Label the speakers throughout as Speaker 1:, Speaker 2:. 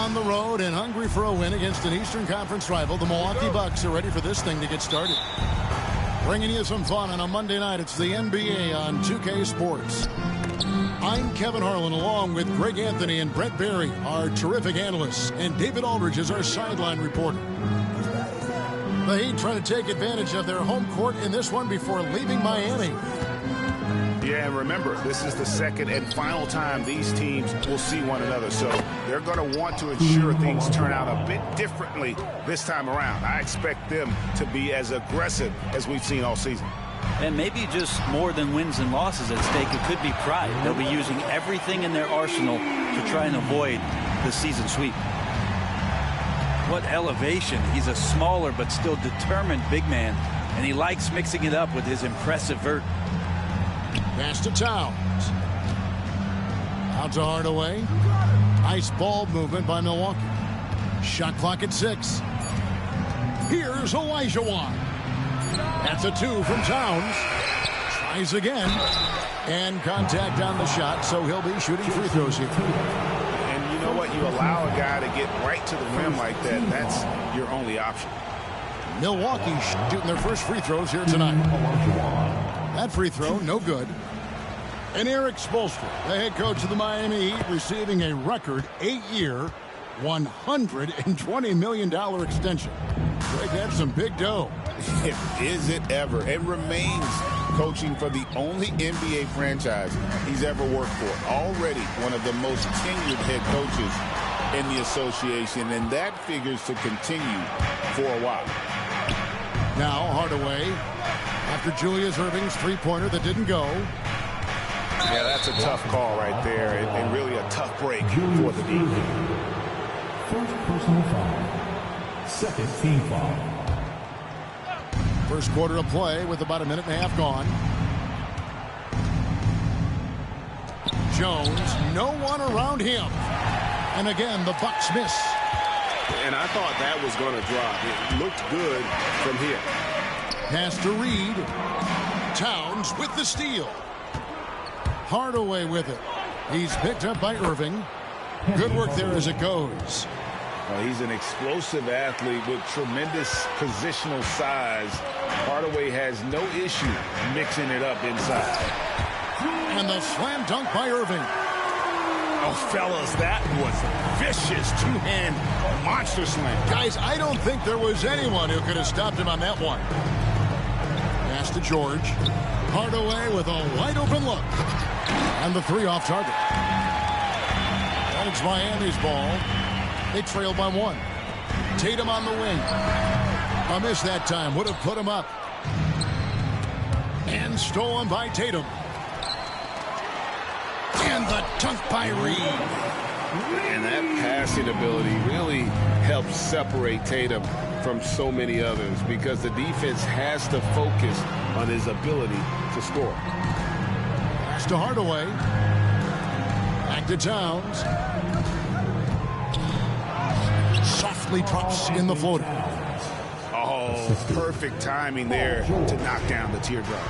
Speaker 1: On the road and hungry for a win against an Eastern Conference rival, the Milwaukee Bucks are ready for this thing to get started. Bringing you some fun on a Monday night. It's the NBA on 2K Sports. I'm Kevin Harlan along with Greg Anthony and Brett Barry, our terrific analysts, and David Aldridge is our sideline reporter. The Heat trying to take advantage of their home court in this one before leaving Miami.
Speaker 2: Yeah, and remember, this is the second and final time these teams will see one another, so they're going to want to ensure things turn out a bit differently this time around. I expect them to be as aggressive as we've seen all season.
Speaker 3: And maybe just more than wins and losses at stake. It could be pride. They'll be using everything in their arsenal to try and avoid the season sweep. What elevation. He's a smaller but still determined big man, and he likes mixing it up with his impressive vert.
Speaker 1: Pass to Towns. Out to Hardaway. Nice ball movement by Milwaukee. Shot clock at 6. Here's Olajuwon. That's a 2 from Towns. Tries again. And contact on the shot, so he'll be shooting free throws here.
Speaker 2: And you know what? You allow a guy to get right to the rim like that. That's your only option.
Speaker 1: Milwaukee shooting their first free throws here tonight. That free throw, no good. And Eric Spoelstra, the head coach of the Miami Heat, receiving a record 8-year, $120 million extension. Greg, that's some big dough.
Speaker 2: Is it ever? It remains coaching for the only NBA franchise he's ever worked for. Already one of the most tenured head coaches in the association, and that figures to continue for a while.
Speaker 1: Now Hardaway, after Julius Erving's three-pointer that didn't go.
Speaker 2: Yeah, that's a tough call right there, and really a tough break for the team.
Speaker 4: First personal foul. Second team foul.
Speaker 1: First quarter of play with about a minute and a half gone. Jones, no one around him. And again, the Bucks miss.
Speaker 5: And I thought that was going to drop. It looked good from here.
Speaker 1: Pass to Reed. Towns with the steal. Hardaway with it. He's picked up by Irving. Good work there as it goes.
Speaker 2: He's an explosive athlete with tremendous positional size. Hardaway has no issue mixing it up inside.
Speaker 1: And the slam dunk by Irving.
Speaker 2: Oh, fellas, that was vicious two-hand monster slam.
Speaker 1: Guys, I don't think there was anyone who could have stopped him on that one. Pass to George. Hardaway with a wide-open look. And the three off target. And it's Miami's ball. They trail by 1. Tatum on the wing. A miss that time. Would have put him up. And stolen by Tatum. And the dunk by Reed.
Speaker 5: And that passing ability really helps separate Tatum from so many others because the defense has to focus on his ability to score.
Speaker 1: Pass to Hardaway. Back to Towns. Softly drops in the floater.
Speaker 2: Oh, perfect timing there to knock down the teardrop.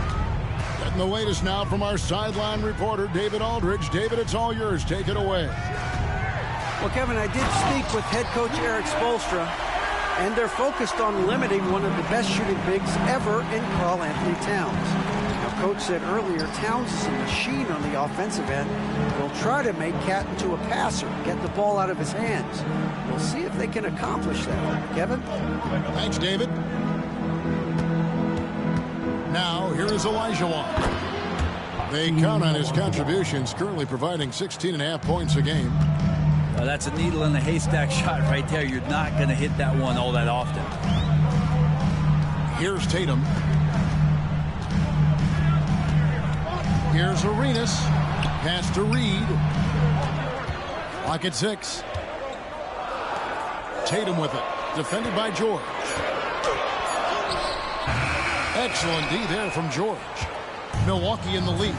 Speaker 1: Getting the latest now from our sideline reporter, David Aldridge. David, it's all yours. Take it away.
Speaker 6: Well, Kevin, I did speak with head coach Eric Spoelstra, and they're focused on limiting one of the best shooting bigs ever in Karl Anthony Towns. Now, Coach said earlier, Towns is a machine on the offensive end. They'll try to make Cat into a passer, get the ball out of his hands. We'll see if they can accomplish that. Kevin?
Speaker 1: Thanks, David. Now, here is Olajuwon. They count on his contributions, currently providing 16.5 points a game.
Speaker 3: That's a needle in a haystack shot right there. You're not going to hit that one all that often.
Speaker 1: Here's Tatum. Here's Arenas. Pass to Reed. Clock at 6. Tatum with it. Defended by George. Excellent D there from George. Milwaukee in the lead.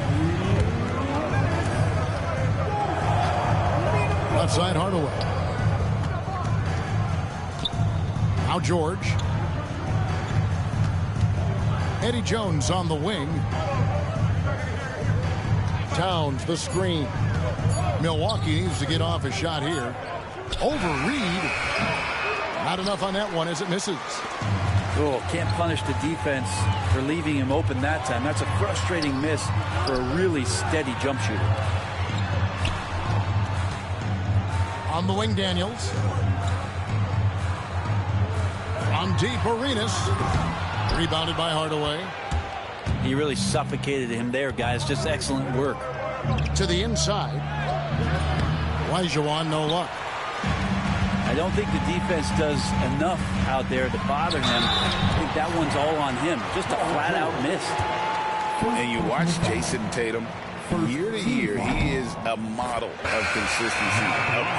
Speaker 1: Outside Hardaway. Now George. Eddie Jones on the wing. Towns the screen. Milwaukee needs to get off a shot here. over Reed. Not enough on that one as it misses.
Speaker 3: Oh, can't punish the defense for leaving him open that time. That's a frustrating miss for a really steady jump shooter.
Speaker 1: On the wing, Daniels. From deep, Arenas. Rebounded by Hardaway.
Speaker 3: He really suffocated him there, guys. Just excellent work.
Speaker 1: To the inside. Olajuwon, no luck.
Speaker 3: I don't think the defense does enough out there to bother him. I think that one's all on him. Just a flat-out miss.
Speaker 2: And you watch Jason Tatum. Year to year, he is a model of consistency.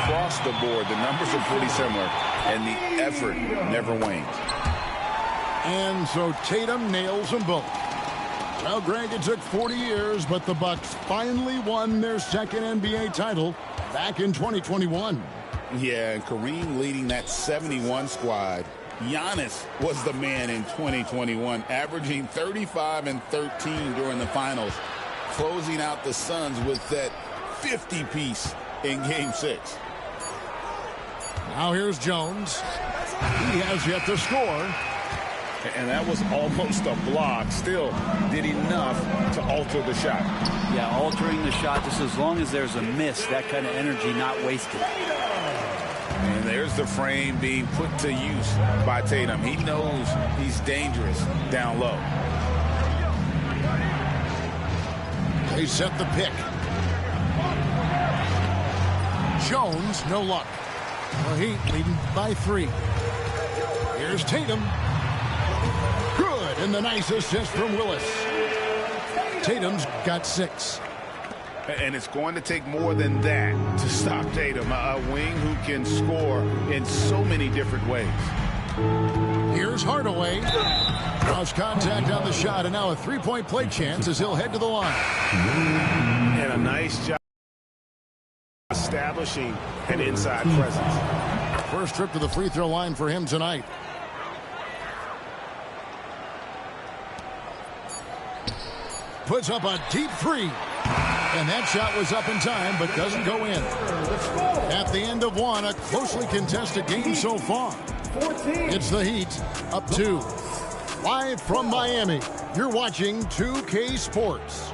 Speaker 2: Across the board, the numbers are pretty similar, and the effort never wanes.
Speaker 1: And so Tatum nails them both. Well, Greg, it took 40 years, but the Bucks finally won their second NBA title back in 2021.
Speaker 2: Yeah, and Kareem leading that 71 squad. Giannis was the man in 2021, averaging 35 and 13 during the finals, closing out the Suns with that 50-piece in Game 6.
Speaker 1: Now here's Jones. He has yet to score.
Speaker 5: And that was almost a block. Still did enough to alter the shot.
Speaker 3: Yeah, altering the shot just as long as there's a miss. That kind of energy not wasted.
Speaker 2: And there's the frame being put to use by Tatum. He knows he's dangerous down low.
Speaker 1: They set the pick. Jones, no luck. The Heat leading by 3. Here's Tatum. Good, and the nice assist from Willis. Tatum's got 6.
Speaker 5: And it's going to take more than that to stop Tatum, a wing who can score in so many different ways.
Speaker 1: Here's Hardaway. Lost contact on the shot, and now a three-point play chance as he'll head to the line.
Speaker 5: And a nice job establishing an inside presence.
Speaker 1: First trip to the free throw line for him tonight. Puts up a deep 3. And that shot was up in time, but doesn't go in. At the end of one, a closely contested game so far. It's the Heat up 2. Live from Miami, you're watching 2K Sports.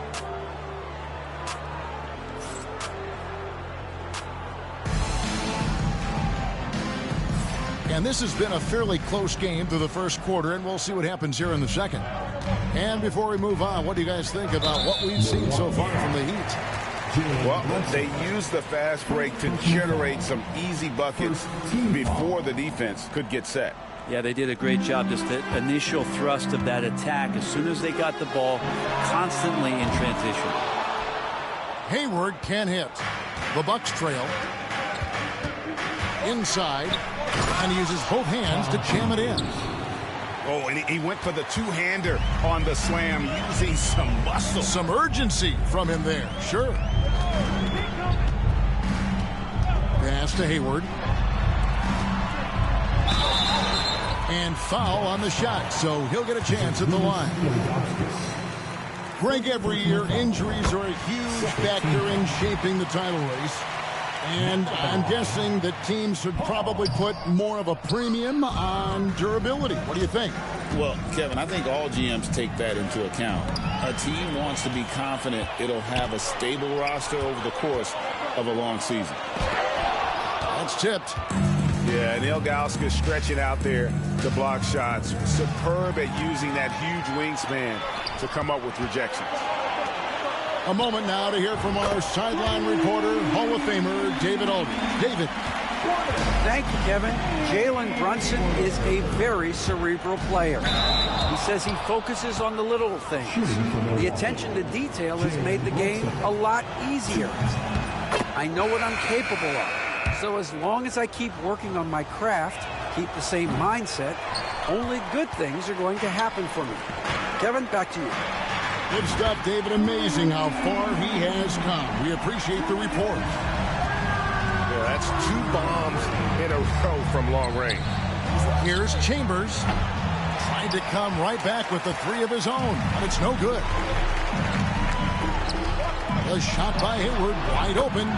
Speaker 1: And this has been a fairly close game through the first quarter, and we'll see what happens here in the second. And before we move on, what do you guys think about what we've seen so far from the Heat?
Speaker 5: Well, they used the fast break to generate some easy buckets before the defense could get set.
Speaker 3: Yeah, they did a great job. Just the initial thrust of that attack, as soon as they got the ball, constantly in transition.
Speaker 1: Hayward can't hit. The Bucks trail. Inside. And he uses both hands to jam it in.
Speaker 5: Oh, and he went for the two-hander on the slam, using some muscle.
Speaker 1: Some urgency from him there, sure. Pass to Hayward. And foul on the shot, so he'll get a chance at the line. Greg, every year, injuries are a huge factor in shaping the title race. And I'm guessing that teams should probably put more of a premium on durability. What do you think?
Speaker 2: Well, Kevin, I think all GMs take that into account. A team wants to be confident it'll have a stable roster over the course of a long season.
Speaker 1: That's tipped.
Speaker 5: Yeah, and Ilgauskas stretching out there to block shots. Superb at using that huge wingspan to come up with rejections.
Speaker 1: A moment now to hear from our sideline reporter, Hall of Famer David Aldridge. David.
Speaker 6: Thank you, Kevin. Jalen Brunson is a very cerebral player. He says he focuses on the little things. The attention to detail has made the game a lot easier. I know what I'm capable of. So as long as I keep working on my craft, keep the same mindset, only good things are going to happen for me. Kevin, back to you.
Speaker 1: Good stuff, David. Amazing how far he has come. We appreciate the report.
Speaker 5: Yeah, that's 2 bombs in a row from long range.
Speaker 1: Here's Chambers. Trying to come right back with the 3 of his own, but it's no good. The shot by Hayward, wide open.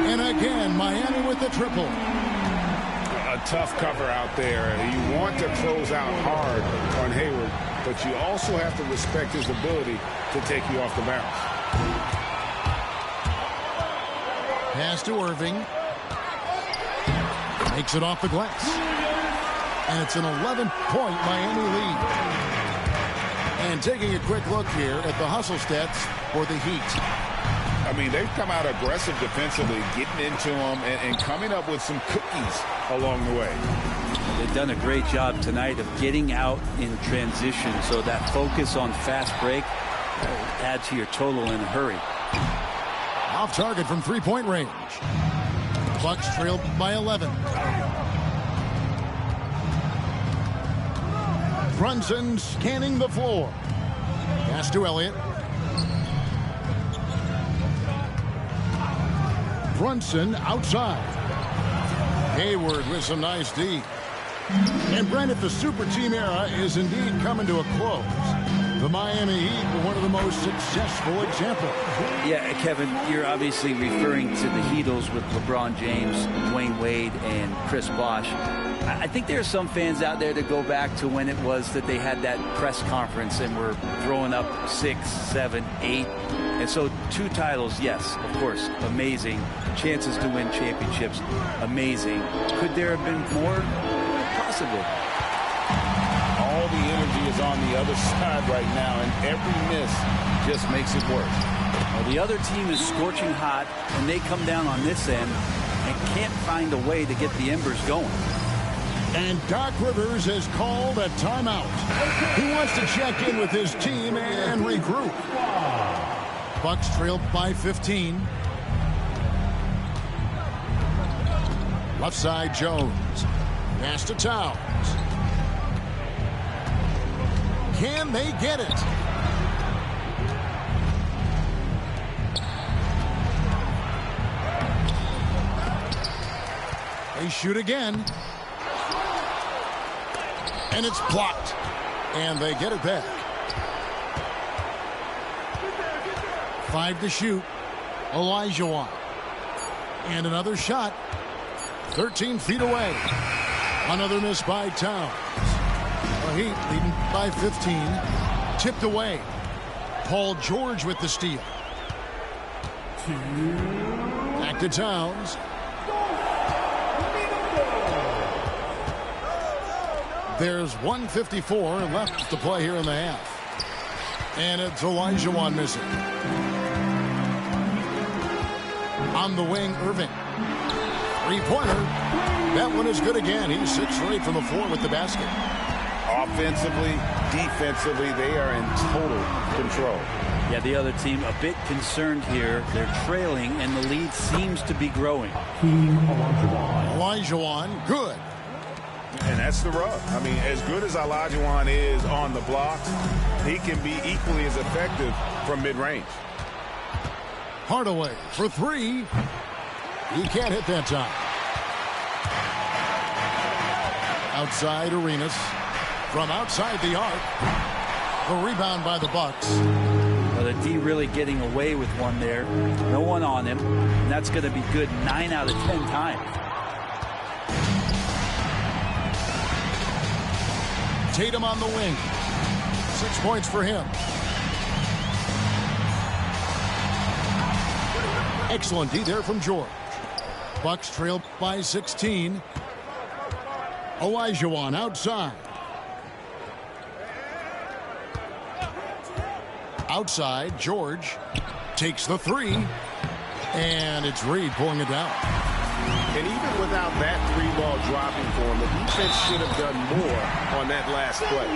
Speaker 1: And again, Miami with the triple.
Speaker 5: tough cover out there. You want to close out hard on Hayward, but you also have to respect his ability to take you off the bounce.
Speaker 1: Pass to Irving. Makes it off the glass. And it's an 11-point Miami lead. And taking a quick look here at the hustle stats for the Heat.
Speaker 2: I mean, they've come out aggressive defensively, getting into them and coming up with some cookies along the way.
Speaker 3: They've done a great job tonight of getting out in transition, so that focus on fast break add to your total in a hurry.
Speaker 1: Off target from three-point range. Bucks trailed by 11. Brunson scanning the floor. Pass to Elliott. Brunson outside. Hayward with some nice D. And Brent, if the super team era is indeed coming to a close, the Miami Heat were one of the most successful examples.
Speaker 3: Yeah, Kevin, you're obviously referring to the Heatles with LeBron James, Dwayne Wade, and Chris Bosh. I think there are some fans out there that go back to when it was that they had that press conference and were throwing up 6, 7, 8. And so 2 titles, yes, of course, amazing. Chances to win championships, amazing. Could there have been more? Possibly.
Speaker 2: All the energy is on the other side right now, and every miss just makes it worse.
Speaker 3: Well, the other team is scorching hot, and they come down on this end and can't find a way to get the embers going.
Speaker 1: And Doc Rivers has called a timeout. He wants to check in with his team and regroup. Bucks trailed by 15. Left side, Jones. Pass to Towns. Can they get it? They shoot again. And it's blocked. And they get it back. 5 to shoot. Olajuwon. And another shot. 13 feet away. Another miss by Towns. The Heat leading by 15. Tipped away. Paul George with the steal. Back to Towns. There's 1:54 left to play here in the half. And it's Olajuwon missing. On the wing, Irving. Three-pointer. That one is good again. He's 6 for 8 from the floor with the basket.
Speaker 2: Offensively, defensively, they are in total control.
Speaker 3: Yeah, the other team a bit concerned here. They're trailing, and the lead seems to be growing.
Speaker 1: Olajuwon, good.
Speaker 2: And that's the rub. I mean, as good as Olajuwon is on the block, he can be equally as effective from mid-range.
Speaker 1: Hardaway for 3. He can't hit that time. Outside Arenas. From outside the arc. The rebound by the Bucks.
Speaker 3: Well, the D really getting away with one there. No one on him. And that's going to be good 9 out of 10 times.
Speaker 1: Tatum on the wing. 6 points for him. Excellent D there from George. Bucks trail by 16. Olajuwon outside. Outside, George takes the 3. And it's Reed pulling it down.
Speaker 5: And even without that 3-ball dropping for him, the defense should have done more on that last play.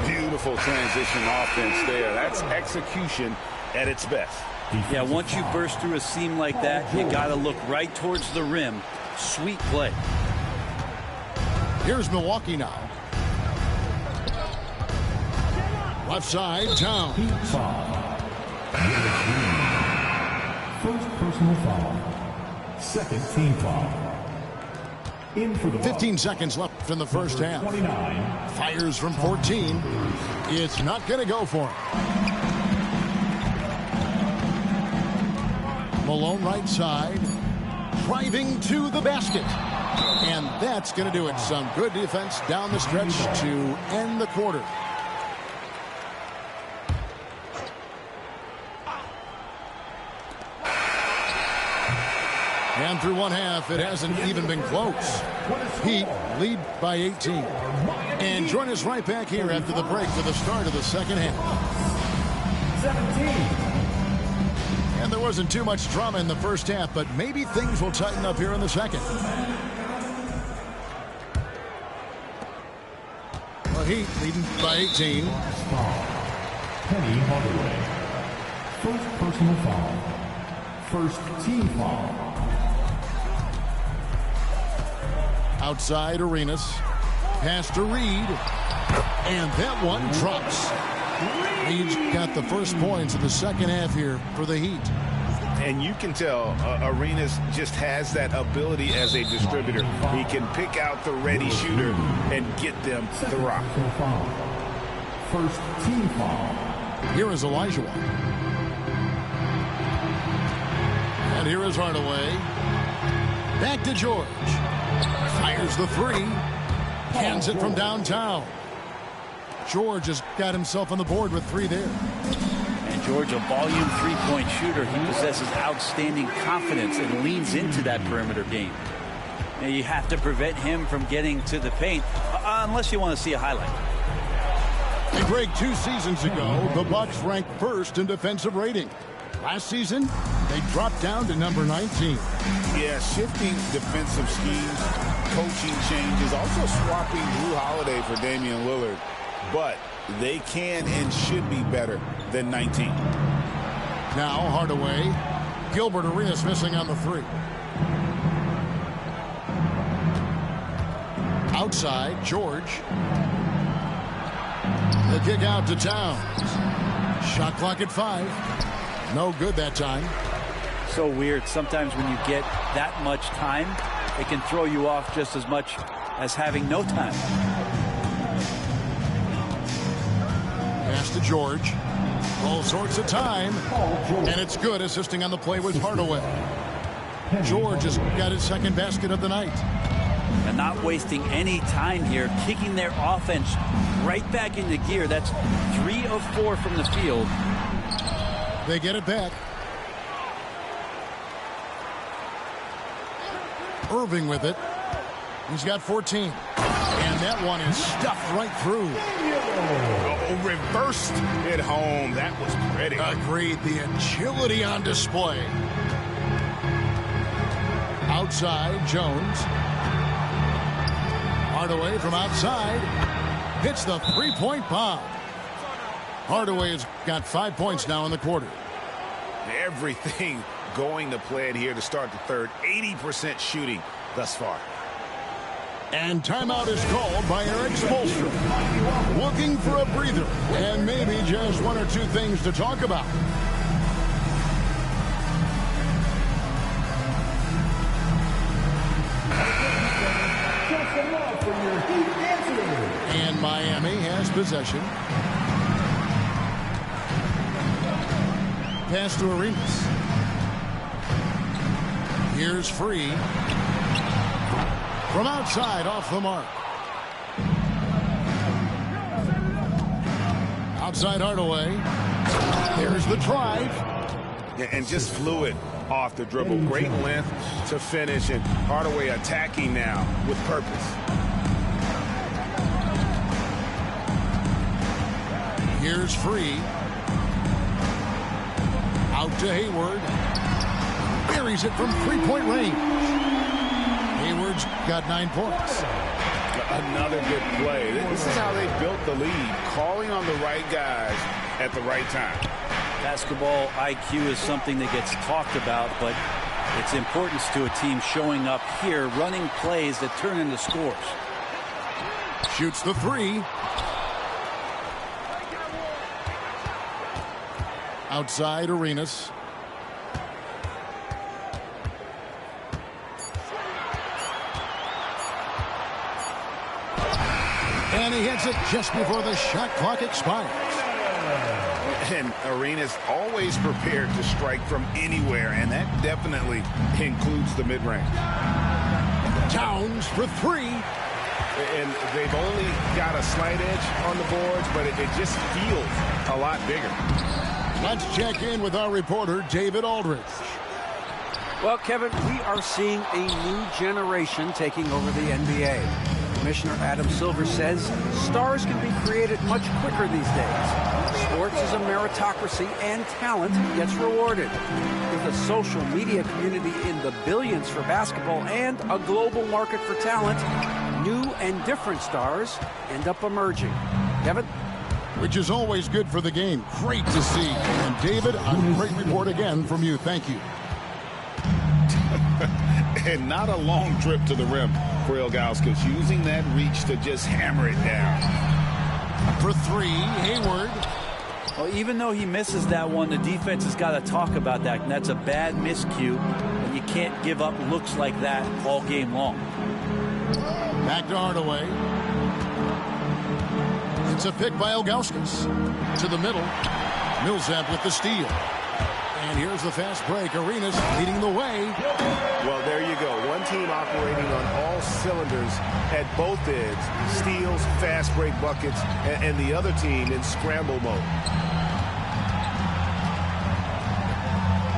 Speaker 2: Beautiful transition offense there. That's execution at its best.
Speaker 3: Yeah, once you burst through a seam like that, you got to look right towards the rim. Sweet play.
Speaker 1: Here's Milwaukee now. Left side, Towns.
Speaker 4: First personal foul. Second team foul. In for the
Speaker 1: 15 seconds left in the first half.
Speaker 4: 29.
Speaker 1: Fires from 14. It's not going to go for him. Malone right side. Driving to the basket. And And that's going to do it. Some good defense down the stretch to end the quarter. And through one half, it hasn't even been close. Heat lead by 18. And join us right back here after the break for the start of the second half.
Speaker 4: 17.
Speaker 1: And there wasn't too much drama in the first half, but maybe things will tighten up here in the second. Well, Heat leading by 18.
Speaker 4: Penny Hardaway. First personal foul. First team foul.
Speaker 1: Outside Arenas. Pass to Reed. And that one drops. Reed's got the first points of the second half here for the Heat.
Speaker 5: And you can tell Arenas just has that ability as a distributor. He can pick out the ready shooter and get them the rock.
Speaker 4: First team foul.
Speaker 1: Here is Elijah. And here is Hardaway. Back to George. Fires the three. Hands it from downtown. George has got himself on the board with 3 there.
Speaker 3: And George, a volume three-point shooter. He possesses outstanding confidence and leans into that perimeter game. Now you have to prevent him from getting to the paint, unless you want to see a highlight.
Speaker 1: And Greg, 2 seasons ago, the Bucks ranked first in defensive rating. Last season, they dropped down to number 19.
Speaker 2: Yeah, shifting defensive schemes, coaching changes, also swapping Drew Holiday for Damian Lillard. But they can and should be better than 19.
Speaker 1: Now Hardaway. Gilbert Arenas missing on the 3. Outside, George. The kick out to Towns. Shot clock at 5. No good that time.
Speaker 3: So weird. Sometimes when you get that much time, it can throw you off just as much as having no time.
Speaker 1: Pass to George. All sorts of time. And it's good. Assisting on the play was Hardaway. George has got his second basket of the night.
Speaker 3: And not wasting any time here. Kicking their offense right back into gear. That's 3 of 4 from the field.
Speaker 1: They get it back. Irving with it. He's got 14. And that one is stuffed right through.
Speaker 5: Oh, reversed it home. That was pretty.
Speaker 1: Agreed. The agility on display. Outside, Jones. Hardaway from outside. Hits the three-point bomb. Hardaway has got 5 points now in the quarter.
Speaker 5: Everything going to plan here to start the third. 80% shooting thus far.
Speaker 1: And timeout is called by Eric Spoelstra. Looking for a breather and maybe just 1 or 2 things to talk about. And Miami has possession. Pass to Arenas. Here's Free. From outside, off the mark. Outside Hardaway. There's the drive.
Speaker 5: Yeah, and just fluid off the dribble. Great length to finish, and Hardaway attacking now with purpose.
Speaker 1: Here's Free. Out to Hayward. Buries it from three-point range. Hayward's got 9 points.
Speaker 5: Another good play. This is how they built the lead, calling on the right guys at the right time.
Speaker 3: Basketball IQ is something that gets talked about, but its importance to a team showing up here, running plays that turn into scores.
Speaker 1: Shoots the 3. Outside Arenas. And he hits it just before the shot clock expires.
Speaker 5: And Arenas always prepared to strike from anywhere, and that definitely includes the mid-range.
Speaker 1: Towns for three.
Speaker 5: And they've only got a slight edge on the boards, but it just feels a lot bigger.
Speaker 1: Let's check in with our reporter, David Aldridge.
Speaker 6: Well, Kevin, we are seeing a new generation taking over the NBA. Commissioner Adam Silver says stars can be created much quicker these days. Sports is a meritocracy, and talent gets rewarded. With a social media community in the billions for basketball and a global market for talent, new and different stars end up emerging. Kevin?
Speaker 1: Which is always good for the game. Great to see. And David, a great report again from you. Thank you.
Speaker 2: And not a long trip to the rim for Ilgauskas, using that reach to just hammer it down.
Speaker 1: For three, Hayward.
Speaker 3: Well, even though he misses that one, the defense has got to talk about that. And that's a bad miscue. And you can't give up looks like that all game long.
Speaker 1: Back to Hardaway. It's a pick by Ilgauskas. To the middle. Millsap with the steal. And here's the fast break. Arenas leading the way.
Speaker 5: Well, there you go. One team operating on all cylinders at both ends. Steals, fast break buckets, and the other team in scramble mode.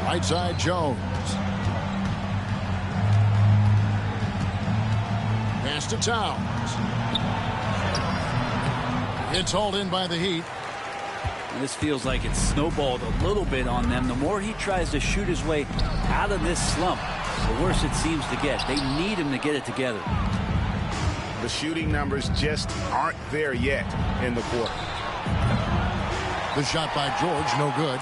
Speaker 1: Right side, Jones. Pass to Towns. It's hauled in by the Heat.
Speaker 3: This feels like it's snowballed a little bit on them. The more he tries to shoot his way out of this slump, the worse it seems to get. They need him to get it together.
Speaker 5: The shooting numbers just aren't there yet in the quarter.
Speaker 1: The shot by George, no good.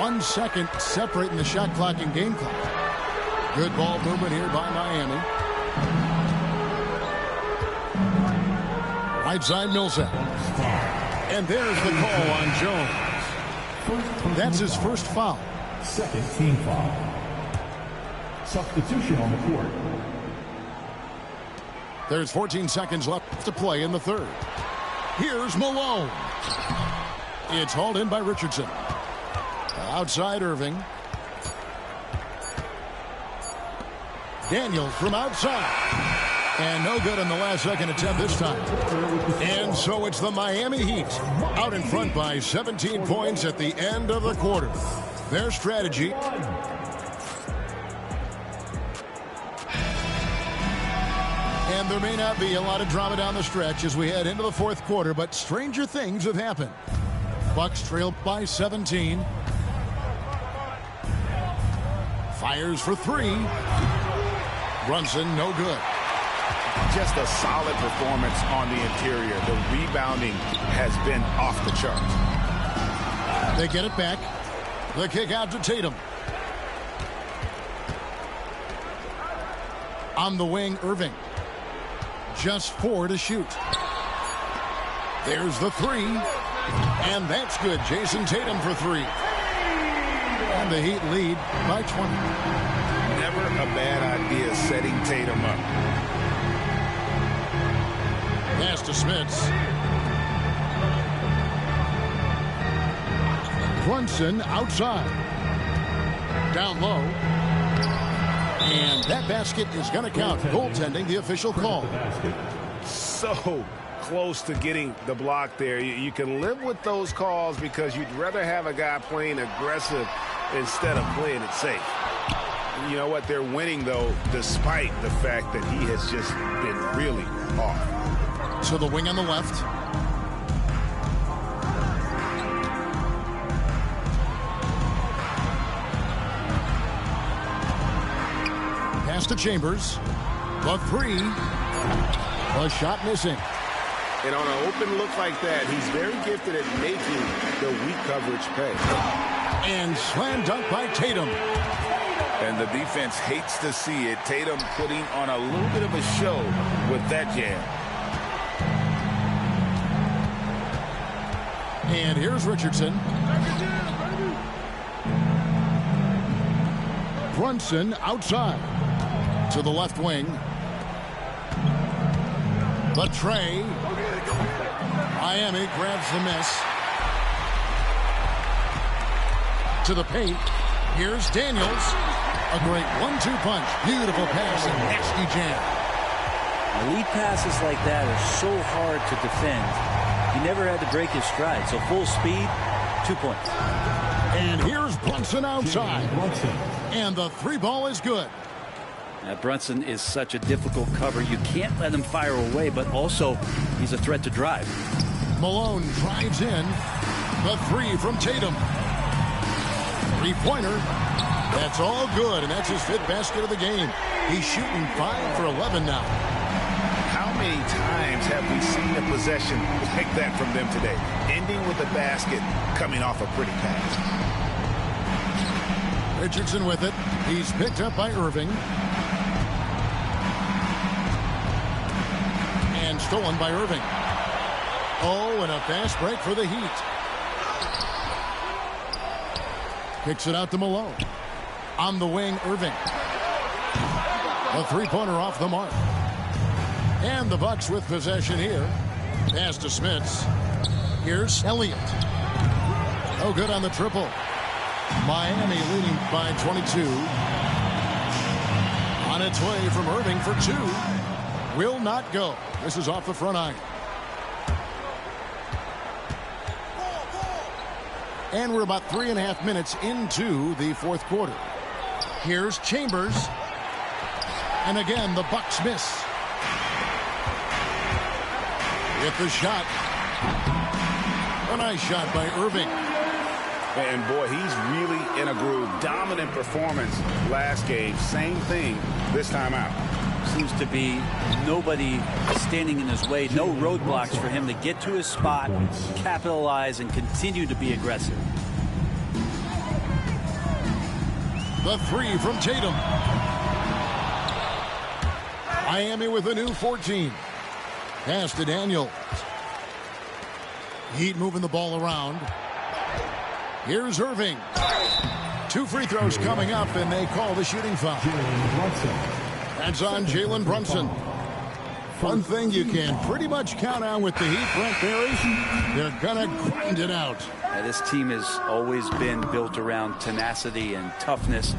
Speaker 1: 1 second separating the shot clock and game clock. Good ball movement here by Miami. Right side, Millsap. And there's the call on Jones. That's his first foul.
Speaker 4: Second team foul. Substitution on the court.
Speaker 1: There's 14 seconds left to play in the third. Here's Malone. It's hauled in by Richardson. Outside Irving. Daniels from outside. And no good on the last second attempt this time. And so it's the Miami Heat out in front by 17 points at the end of the quarter. Their strategy. And there may not be a lot of drama down the stretch as we head into the fourth quarter, but stranger things have happened. Bucks trail by 17. Fires for three. Brunson, no good.
Speaker 2: Just a solid performance on the interior. The rebounding has been off the charts.
Speaker 1: They get it back. The kick out to Tatum. On the wing, Irving. Just 4 to shoot. There's the three. And that's good. Jason Tatum for three. And the Heat lead by 20.
Speaker 2: Never a bad idea setting Tatum up.
Speaker 1: Pass to Smits. Brunson outside. Down low. And that basket is going to count. Goaltending, the official call.
Speaker 5: So close to getting the block there. You can live with those calls because you'd rather have a guy playing aggressive instead of playing it safe. You know what? They're winning, though, despite the fact that he has just been really off.
Speaker 1: So the wing on the left. Pass to Chambers. The three. A shot missing.
Speaker 5: And on an open look like that, he's very gifted at making the weak coverage pay.
Speaker 1: And slam dunk by Tatum.
Speaker 2: And the defense hates to see it. Tatum putting on a little bit of a show with that jam.
Speaker 1: And here's Richardson. Brunson outside. To the left wing. The tray. Miami grabs the miss. To the paint. Here's Daniels. A great 1-2 punch. Beautiful pass and nasty jam.
Speaker 3: Lead passes like that are so hard to defend. He never had to break his stride. So full speed, 2 points.
Speaker 1: And here's Brunson outside. And the three ball is good.
Speaker 3: Now, Brunson is such a difficult cover. You can't let him fire away, but also he's a threat to drive.
Speaker 1: Malone drives in. The three from Tatum. Three-pointer. That's all good, and that's his fifth basket of the game. He's shooting 5 for 11 now.
Speaker 5: How many times have we seen a possession like that from them today? Ending with a basket, coming off a pretty pass.
Speaker 1: Richardson with it. He's picked up by Irving. And stolen by Irving. Oh, and a fast break for the Heat. Kicks it out to Malone. On the wing, Irving. A three-pointer off the mark. And the Bucks with possession here. Pass to Smits. Here's Elliott. No good on the triple. Miami leading by 22. On its way from Irving for two. Will not go. This is off the front iron. And we're about 3.5 minutes into the fourth quarter. Here's Chambers. And again, the Bucks miss. With the shot. A nice shot by Irving.
Speaker 5: And boy, he's really in a groove. Dominant performance last game. Same thing this time out.
Speaker 3: Seems to be nobody standing in his way. No roadblocks for him to get to his spot, capitalize, and continue to be aggressive.
Speaker 1: The three from Tatum. Miami with a new 14. Pass to Daniels. Heat moving the ball around. Here's Irving. 2 free throws coming up, and they call the shooting foul. That's on Jalen Brunson. One thing you can pretty much count on with the Heat, Brent Barry, they're going to grind it out.
Speaker 3: Now, this team has always been built around tenacity and toughness.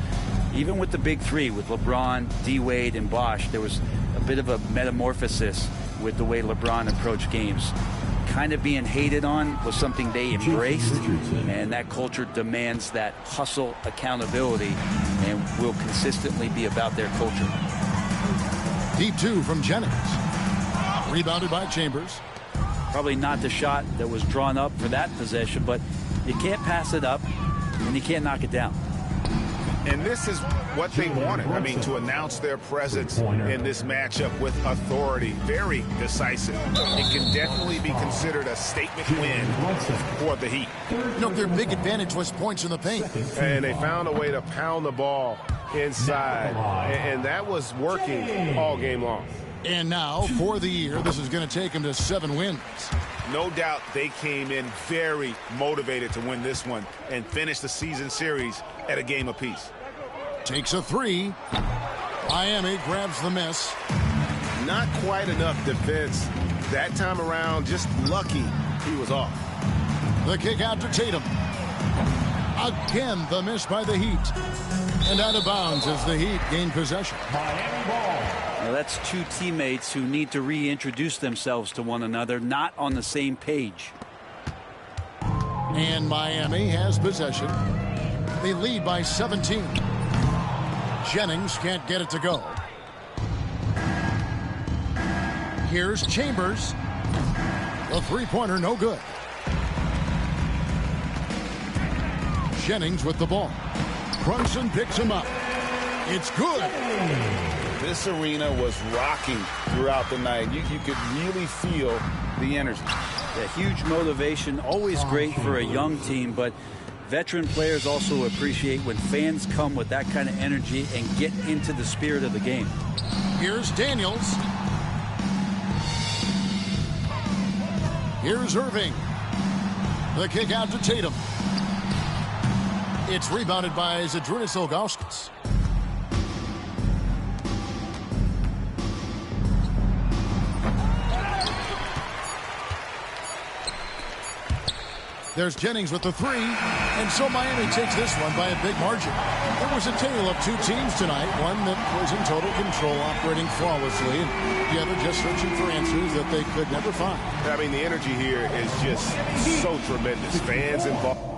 Speaker 3: Even with the big three, with LeBron, D-Wade, and Bosh, there was a bit of a metamorphosis with the way LeBron approached games. Kind of being hated on was something they embraced, and that culture demands that hustle accountability and will consistently be about their culture.
Speaker 1: Deep two from Jennings. Rebounded by Chambers.
Speaker 3: Probably not the shot that was drawn up for that possession, but you can't pass it up and you can't knock it down.
Speaker 5: And this is what they wanted. I mean, to announce their presence in this matchup with authority. Very decisive. It can definitely be considered a statement win for the Heat.
Speaker 1: You know, their big advantage was points in the paint.
Speaker 5: And they found a way to pound the ball inside. And that was working all game long.
Speaker 1: And now, for the year, this is going to take them to 7 wins.
Speaker 5: No doubt they came in very motivated to win this one and finish the season series at a game apiece.
Speaker 1: Takes a three. Miami grabs the miss.
Speaker 5: Not quite enough defense that time around. Just lucky he was off.
Speaker 1: The kick out to Tatum. Again, the miss by the Heat. And out of bounds as the Heat gain possession.
Speaker 4: Miami ball.
Speaker 3: Now, that's two teammates who need to reintroduce themselves to one another, not on the same page.
Speaker 1: And Miami has possession. They lead by 17. Jennings can't get it to go. Here's Chambers. The three-pointer, no good. Jennings with the ball. Brunson picks him up. It's good.
Speaker 2: This arena was rocking throughout the night. You could really feel the energy.
Speaker 3: Yeah, huge motivation, always great for a young team, but veteran players also appreciate when fans come with that kind of energy and get into the spirit of the game.
Speaker 1: Here's Daniels. Here's Irving. The kick out to Tatum. It's rebounded by Zydrunas Ilgauskas. There's Jennings with the three. And so Miami takes this one by a big margin. It was a tale of two teams tonight, one that was in total control, operating flawlessly, and the other just searching for answers that they could never find.
Speaker 5: I mean, the energy here is just so tremendous. Fans involved.